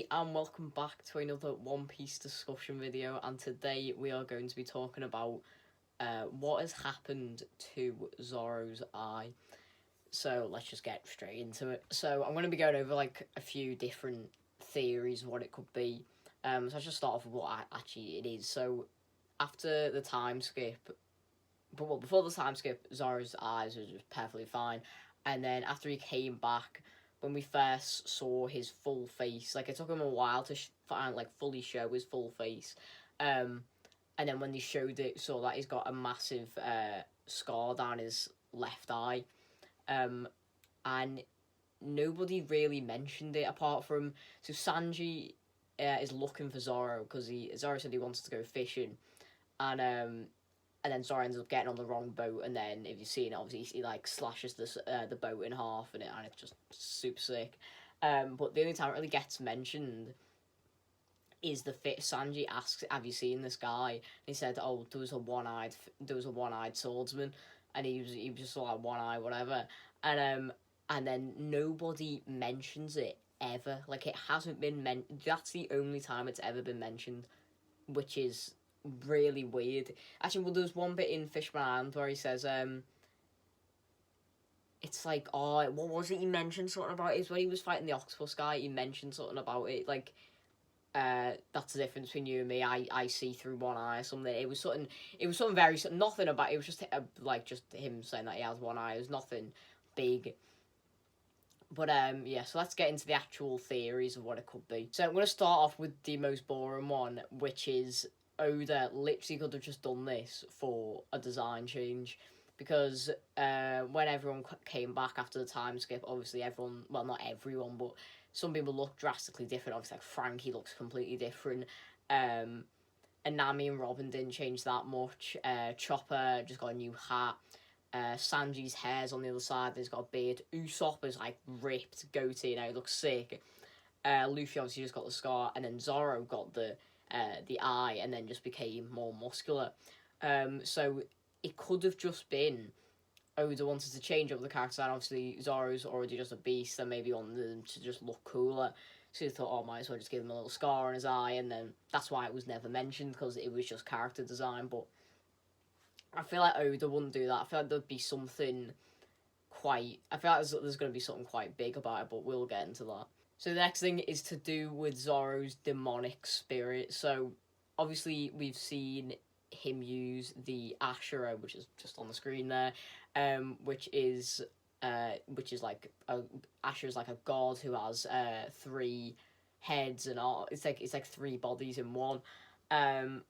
Hey, and welcome back to another One Piece discussion video, and today we are going to be talking about what has happened to Zoro's eye. So let's just get straight into it. So I'm going to be going over like a few different theories of what it could be. So let's just start off with what actually it is. So after the time skip, before the time skip, Zoro's eyes was just perfectly fine, and then after he came back, when we first saw his full face, like it took him a while to fully show his full face, and then when they showed it, saw that he's got a massive scar down his left eye, and nobody really mentioned it apart from Sanji is looking for Zoro because Zoro said he wanted to go fishing, and then Zoro ends up getting on the wrong boat, and then if you've seen it, obviously he like slashes the boat in half, and it's just super sick. But the only time it really gets mentioned is the fit. Sanji asks, "Have you seen this guy?" And he said, "Oh, there was a one-eyed swordsman," and he was just like one eye, whatever, and then nobody mentions it ever. Like it hasn't been That's the only time it's ever been mentioned, which is really weird. Actually, well, there's one bit in Fishman Island where he says, it's like, oh, what was it? He mentioned something about it. It's when he was fighting the octopus guy. He mentioned something about it, like, that's the difference between you and me. I see through one eye or something. It was something. Very nothing about. It was just just him saying that he has one eye. It was nothing big. But yeah, so let's get into the actual theories of what it could be. So I'm going to start off with the most boring one, which is Oda literally could have just done this for a design change, because when everyone came back after the time skip, obviously everyone, well, not everyone, but some people look drastically different. Obviously, like Frankie looks completely different. And Nami and Robin didn't change that much. Chopper just got a new hat. Sanji's hair's on the other side. He's got a beard. Usopp is like ripped goatee now. He looks sick. Luffy obviously just got the scar, and then Zoro got the eye, and then just became more muscular. So it could have just been Oda wanted to change up the character, and obviously Zoro's already just a beast, and maybe wanted him to just look cooler. So he thought, oh, might as well just give him a little scar on his eye, and then that's why it was never mentioned, because it was just character design. But I feel like Oda wouldn't do that. I feel like there'd be something I feel like there's going to be something quite big about it, but we'll get into that. So the next thing is to do with Zoro's demonic spirit. So obviously we've seen him use the Ashura, which is just on the screen there, which is like Ashura's like a god who has 3 heads and all. It's like 3 bodies in one, and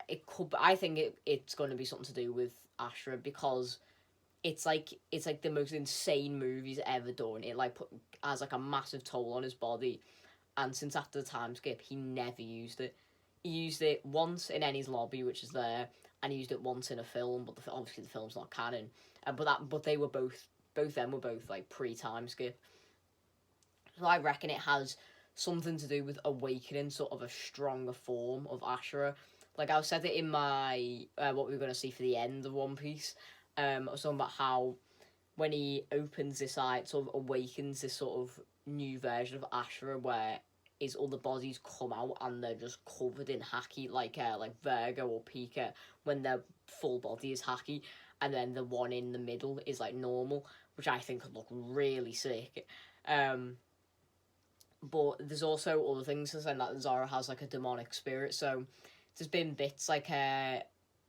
it could. I think it's going to be something to do with Ashura, because it's like the most insane move he's ever done. It has like a massive toll on his body, and since after the time skip, he never used it. He used it once in Eni's lobby, which is there, and he used it once in a film, but obviously the film's not canon. But they were both them were both like pre-time skip. So I reckon it has something to do with awakening sort of a stronger form of Ashura. Like I said it in my what we were going to see for the end of One Piece. I was talking about how when he opens this eye, it sort of awakens this sort of new version of Ashura, where his other bodies come out and they're just covered in haki, like Virgo or Pika, when their full body is haki, and then the one in the middle is like normal, which I think could look really sick. But there's also other things saying that Zoro has like a demonic spirit. So there's been bits like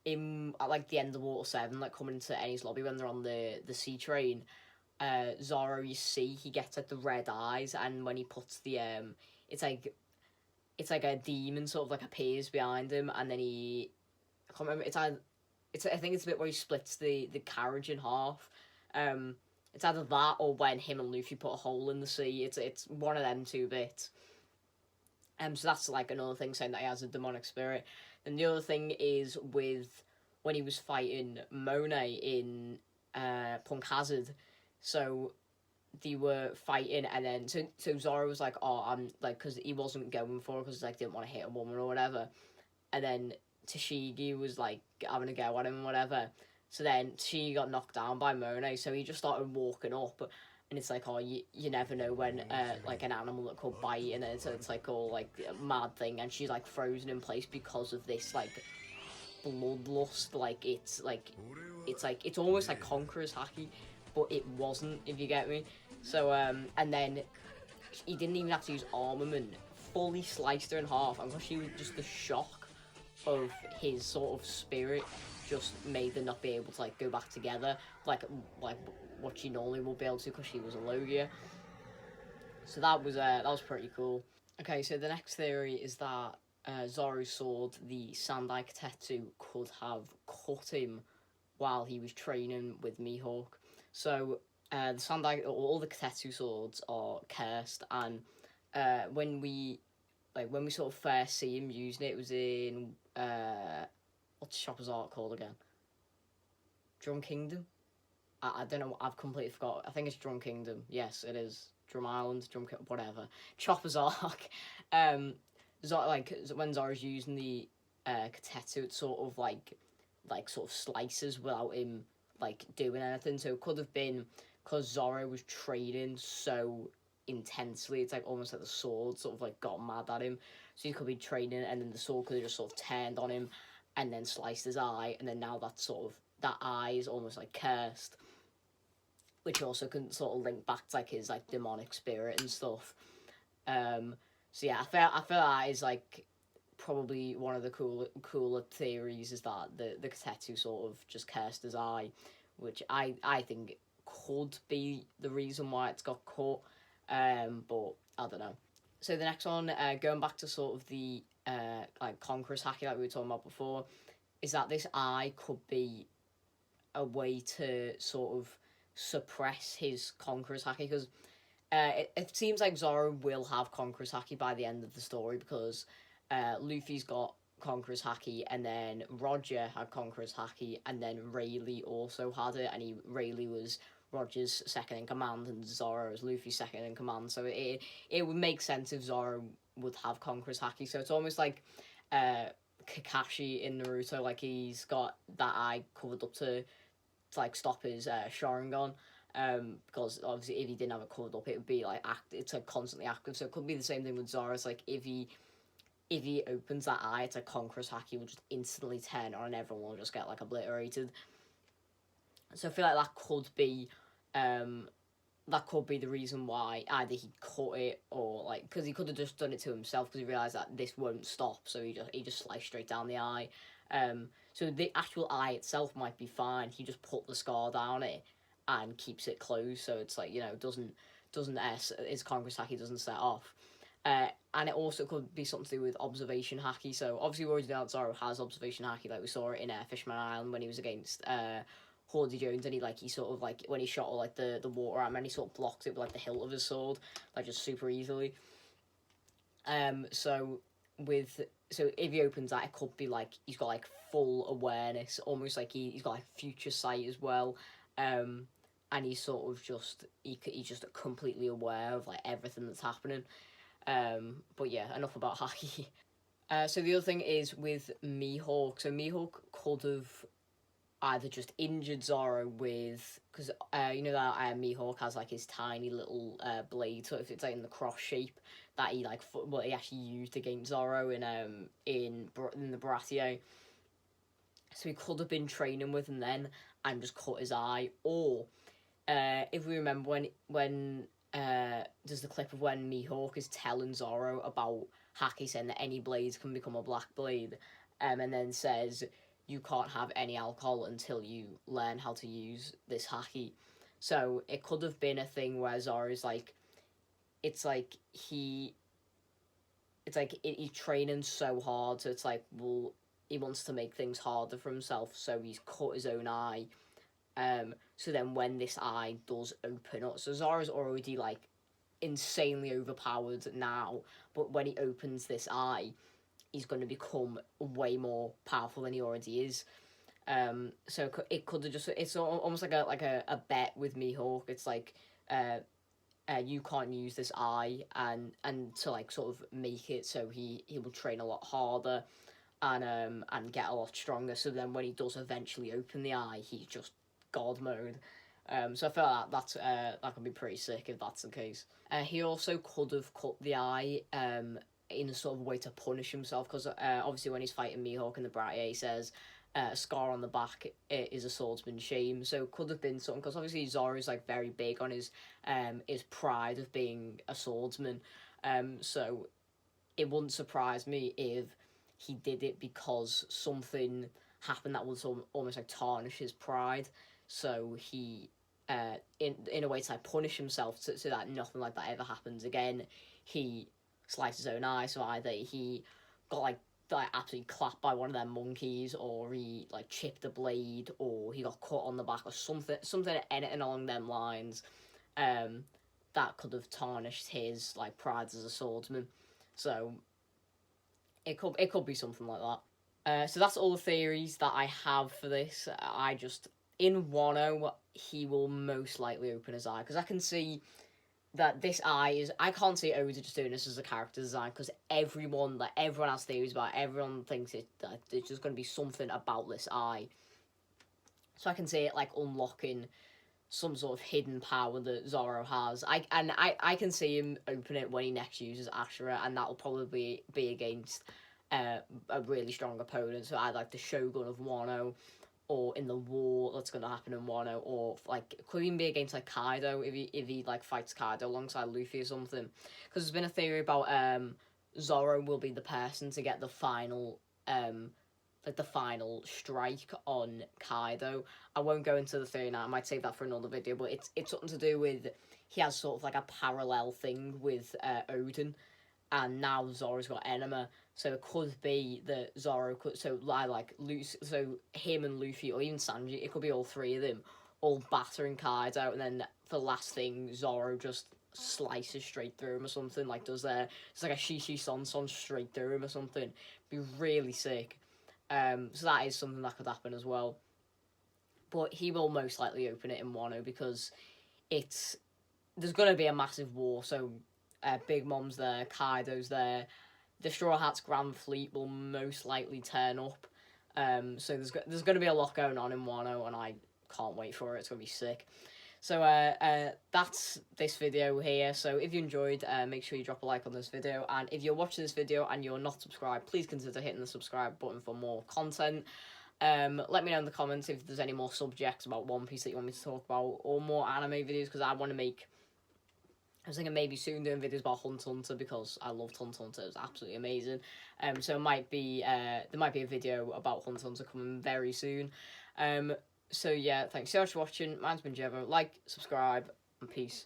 in at like the end of Water 7, like coming into Eni's lobby when they're on the sea train. Zoro, you see, he gets like the red eyes, and when he puts the it's like a demon sort of like appears behind him, and then I can't remember. I think it's a bit where he splits the carriage in half. It's either that or when him and Luffy put a hole in the sea. It's one of them 2 bits. So that's like another thing saying that he has a demonic spirit. And the other thing is with when he was fighting Monet in Punk Hazard. So they were fighting, and then so Zoro was like, oh, I'm like, because he wasn't going for it, because like didn't want to hit a woman or whatever. And then Tashigi was like having a go at him or whatever. So then she got knocked down by Monet, so he just started walking up, and it's like, oh, you never know when like an animal that could bite, and it's like all like a mad thing, and she's like frozen in place because of this like bloodlust. Like it's almost like Conqueror's haki, but it wasn't, if you get me. So and then he didn't even have to use armament, fully sliced her in half, and because she was just the shock of his sort of spirit just made them not be able to like go back together like what she normally will be able to, because she was a Logia. So that was pretty cool. Okay, so the next theory is that Zoro's sword, the Sandai Katetsu, could have cut him while he was training with Mihawk. So the Sandai, all the Katetsu swords are cursed, and when we sort of first see him using it was in what's Chopper's art called again? Drum Kingdom? I don't know, I've completely forgot. I think it's Drum Kingdom. Yes, it is. Drum Island, whatever. Chopper's arc. When Zoro's using the Katetsu, it's sort of like sort of slices without him like doing anything. So it could have been because Zoro was training so intensely. It's like almost like the sword sort of like got mad at him. So he could be training, and then the sword could have just sort of turned on him and then sliced his eye, and then now that eye is almost like cursed, which also can sort of link back to like his like demonic spirit and stuff. So yeah, I feel that is like probably one of the cooler theories, is that the Katetsu sort of just cursed his eye, which I think could be the reason why it's got cut. But I don't know. So the next one, going back to sort of the like Conqueror's haki that we were talking about before, is that this eye could be a way to sort of suppress his Conqueror's haki, because it seems like Zoro will have Conqueror's haki by the end of the story, because Luffy's got Conqueror's haki, and then Roger had Conqueror's haki, and then Rayleigh also had it, and Rayleigh was Roger's second in command, and Zoro was Luffy's second in command. So it would make sense if Zoro would have Conqueror's haki. So it's almost like Kakashi in Naruto, like he's got that eye covered up to like stop his Sharingan. Because obviously if he didn't have it covered up, it would be like it's like constantly active. So it could be the same thing with Zoro. It's like if he opens that eye, it's like Conqueror's haki will just instantly turn on, and everyone will just get like obliterated. So I feel like that could be the reason why either he cut it, or like because he could have just done it to himself, because he realized that this won't stop, so he just sliced straight down the eye. So the actual eye itself might be fine. He just put the scar down it and keeps it closed, so it's like, you know, doesn't his Conqueror's haki doesn't set off. And it also could be something to do with observation haki. So obviously we already know that Zoro has observation haki, like we saw it in Fishman Island when he was against Hordy Jones, and he sort of like when he shot all like the water at him, and he sort of blocked it with like the hilt of his sword, like just super easily. So if he opens that, it could be like he's got like full awareness, almost like he's got like future sight as well. And he's sort of just he's just completely aware of like everything that's happening. But yeah, enough about haki. So the other thing is with Mihawk. So Mihawk could have either just injured Zoro with, because you know that Mihawk has like his tiny little blade, so if it's like in the cross shape that he like he actually used against Zoro in the Baratie. So he could have been training with him then and just cut his eye, or if we remember when there's the clip of when Mihawk is telling Zoro about haki, saying that any blades can become a black blade, and then says you can't have any alcohol until you learn how to use this haki. So it could have been a thing where Zoro's like, he's training so hard, so it's like, well, he wants to make things harder for himself, so he's cut his own eye. So then when this eye does open up, so Zoro's already like insanely overpowered now, but when he opens this eye, he's going to become way more powerful than he already is. So it could have just, it's almost like a bet with Mihawk. It's like, you can't use this eye, and to like sort of make it so he will train a lot harder and get a lot stronger. So then when he does eventually open the eye, he's just God mode. So I feel like that could be pretty sick if that's the case. He also could have cut the eye in a sort of way to punish himself, because obviously when he's fighting Mihawk in the Bratty, he says a scar on the back is a swordsman's shame. So it could have been something, because obviously Zoro is like very big on his pride of being a swordsman. So it wouldn't surprise me if he did it because something happened that would almost like tarnish his pride. So he, in a way to like punish himself so that nothing like that ever happens again, he sliced his own eye. So either he got like absolutely clapped by one of them monkeys, or he like chipped a blade, or he got cut on the back, or something anything along them lines. That could have tarnished his like pride as a swordsman. So it could be something like that. So that's all the theories that I have for this. I just, in Wano, he will most likely open his eye, because I can see that this eye is, I can't see Oda just doing this as a character design, because everyone has theories about it. Everyone thinks that there's just going to be something about this eye. So I can see it like unlocking some sort of hidden power that Zoro has. I can see him open it when he next uses Ashura, and that'll probably be against a really strong opponent. So either like the Shogun of Wano, or in the war that's going to happen in Wano, or like it could even be against like Kaido if he like fights Kaido alongside Luffy or something. Because there's been a theory about Zoro will be the person to get the final the final strike on Kaido. I won't go into the theory now. I might save that for another video, but it's something to do with, he has sort of like a parallel thing with Odin, and now Zoro's got Enema. So it could be that Zoro could, so him and Luffy, or even Sanji, it could be all three of them all battering Kaido, and then for the last thing, Zoro just slices straight through him or something, like does it's like a Shishi Son straight through him or something. Be really sick. So that is something that could happen as well. But he will most likely open it in Wano, because there's going to be a massive war. So Big Mom's there, Kaido's there, the Straw Hat's Grand Fleet will most likely turn up. So there's going to be a lot going on in Wano, and I can't wait for it. It's going to be sick. So that's this video here. So if you enjoyed, make sure you drop a like on this video. And if you're watching this video and you're not subscribed, please consider hitting the subscribe button for more content. Let me know in the comments if there's any more subjects about One Piece that you want me to talk about, or more anime videos, because I was thinking maybe soon doing videos about Hunt x Hunter, because I loved Hunt x Hunter. It was absolutely amazing. So there might be a video about Hunt x Hunter coming very soon. So yeah, thanks so much for watching. Mine's been Jevo. Like, subscribe, and peace.